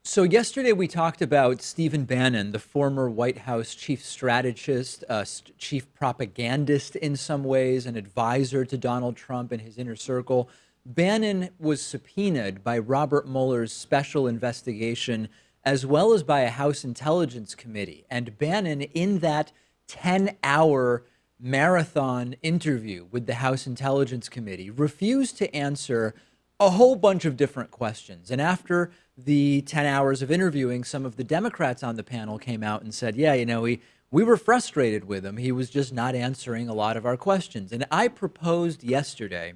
So yesterday we talked about Stephen Bannon, the former White House chief strategist, chief propagandist in some ways, an advisor to Donald Trump and his inner circle. Bannon was subpoenaed by Robert Mueller's special investigation, as well as by a House Intelligence Committee. And Bannon, in that 10-hour marathon interview with the House Intelligence Committee, refused to answer a whole bunch of different questions. And after the 10 hours of interviewing, some of the Democrats on the panel came out and said, yeah, we were frustrated with him. He was just not answering a lot of our questions. And I proposed yesterday,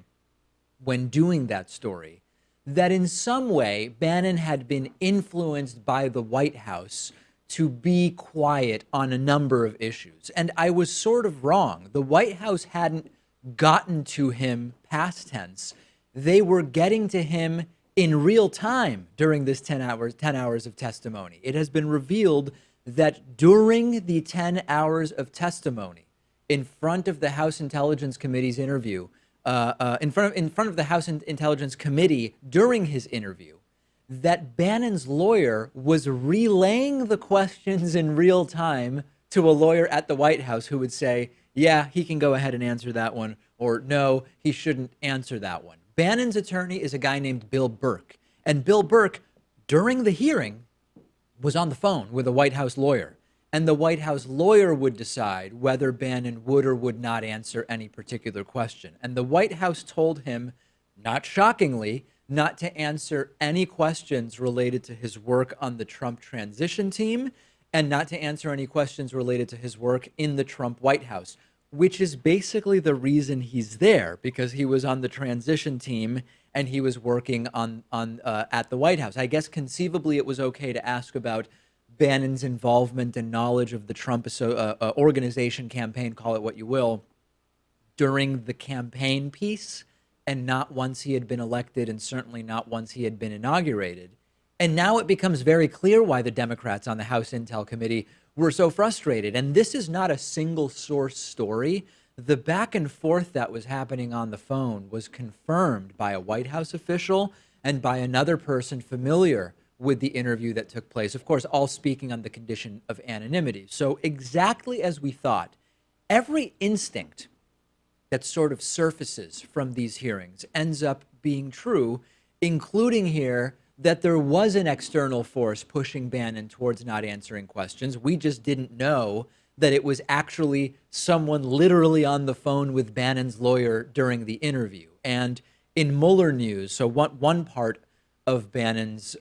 when doing that story, that in some way Bannon had been influenced by the White House to be quiet on a number of issues. And I was sort of wrong. The White House hadn't gotten to him past tense. They were getting to him in real time during this 10 hours of testimony. It has been revealed that during the 10 hours of testimony in front of the House Intelligence Committee's interview, in front of the House Intelligence Committee during his interview, that Bannon's lawyer was relaying the questions in real time to a lawyer at the White House who would say, yeah, he can go ahead and answer that one, or no, he shouldn't answer that one. Bannon's attorney is a guy named Bill Burck. And Bill Burck, during the hearing, was on the phone with a White House lawyer. And the White House lawyer would decide whether Bannon would or would not answer any particular question. And the White House told him, not shockingly, not to answer any questions related to his work on the Trump transition team and not to answer any questions related to his work in the Trump White House, which is basically the reason he's there, because he was on the transition team and he was working on at the White House. I guess conceivably it was okay to ask about Bannon's involvement and knowledge of the Trump organization, campaign, call it what you will, during the campaign piece, and not once he had been elected, and certainly not once he had been inaugurated. And now it becomes very clear why the Democrats on the House Intel Committee were so frustrated. And this is not a single source story. The back and forth that was happening on the phone was confirmed by a White House official and by another person familiar with the interview that took place, of course, all speaking on the condition of anonymity. So exactly as we thought, every instinct that sort of surfaces from these hearings ends up being true, including here that there was an external force pushing Bannon towards not answering questions. We just didn't know that it was actually someone literally on the phone with Bannon's lawyer during the interview. And in Mueller news, so one part of Bannon's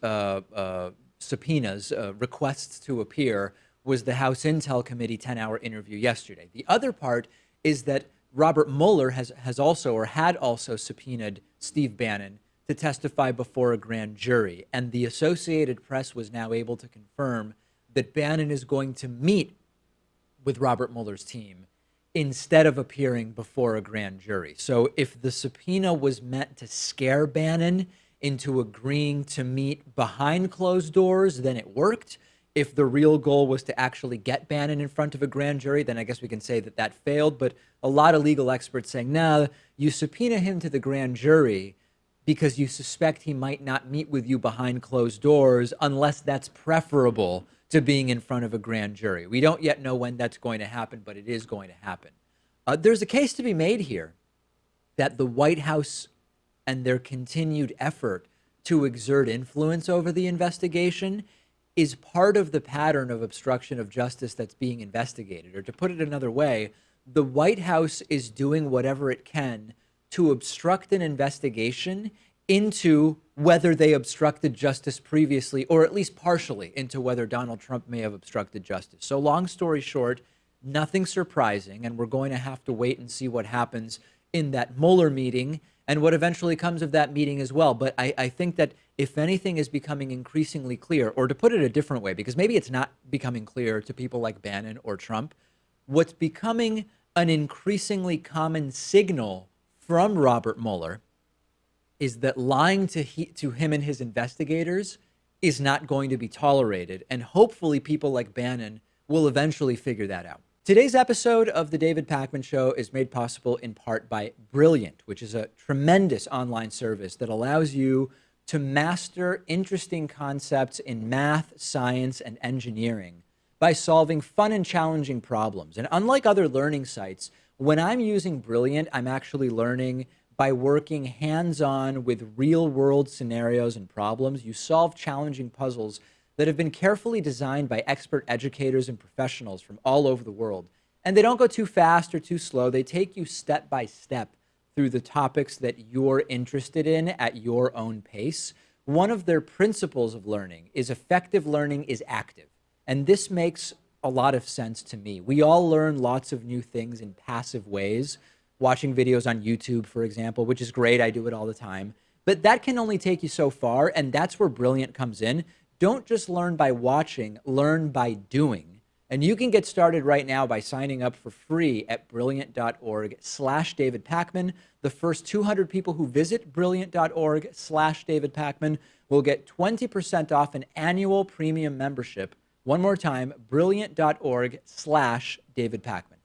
subpoenas, requests to appear, was the House Intel Committee 10-hour interview yesterday. The other part is that Robert Mueller has also, or had also, subpoenaed Steve Bannon to testify before a grand jury. And the Associated Press was now able to confirm that Bannon is going to meet with Robert Mueller's team instead of appearing before a grand jury. So if the subpoena was meant to scare Bannon into agreeing to meet behind closed doors, then it worked. If the real goal was to actually get Bannon in front of a grand jury, then I guess we can say that that failed. But a lot of legal experts saying, no, you subpoena him to the grand jury because you suspect he might not meet with you behind closed doors unless that's preferable to being in front of a grand jury. We don't yet know when that's going to happen, but it is going to happen. There's a case to be made here that the White House and their continued effort to exert influence over the investigation is part of the pattern of obstruction of justice that's being investigated. Or to put it another way, the White House is doing whatever it can to obstruct an investigation into whether they obstructed justice previously, or at least partially into whether Donald Trump may have obstructed justice. So long story short, nothing surprising, and we're going to have to wait and see what happens in that Mueller meeting and what eventually comes of that meeting as well. But I think that if anything is becoming increasingly clear, or to put it a different way, because maybe it's not becoming clear to people like Bannon or Trump, what's becoming an increasingly common signal from Robert Mueller is that lying to him and his investigators is not going to be tolerated. And hopefully people like Bannon will eventually figure that out. Today's episode of The David Pakman Show is made possible in part by Brilliant, which is a tremendous online service that allows you to master interesting concepts in math, science, and engineering by solving fun and challenging problems. And unlike other learning sites, when I'm using Brilliant, I'm actually learning by working hands-on with real-world scenarios and problems. You solve challenging puzzles that have been carefully designed by expert educators and professionals from all over the world. And they don't go too fast or too slow. They take you step by step through the topics that you're interested in at your own pace. One of their principles of learning is effective learning is active. And this makes a lot of sense to me. We all learn lots of new things in passive ways, watching videos on YouTube, for example, which is great. I do it all the time. But that can only take you so far, and that's where Brilliant comes in. Don't just learn by watching, learn by doing. And you can get started right now by signing up for free at brilliant.org/David Pakman. The first 200 people who visit brilliant.org/David Pakman will get 20% off an annual premium membership. One more time, brilliant.org/David Pakman.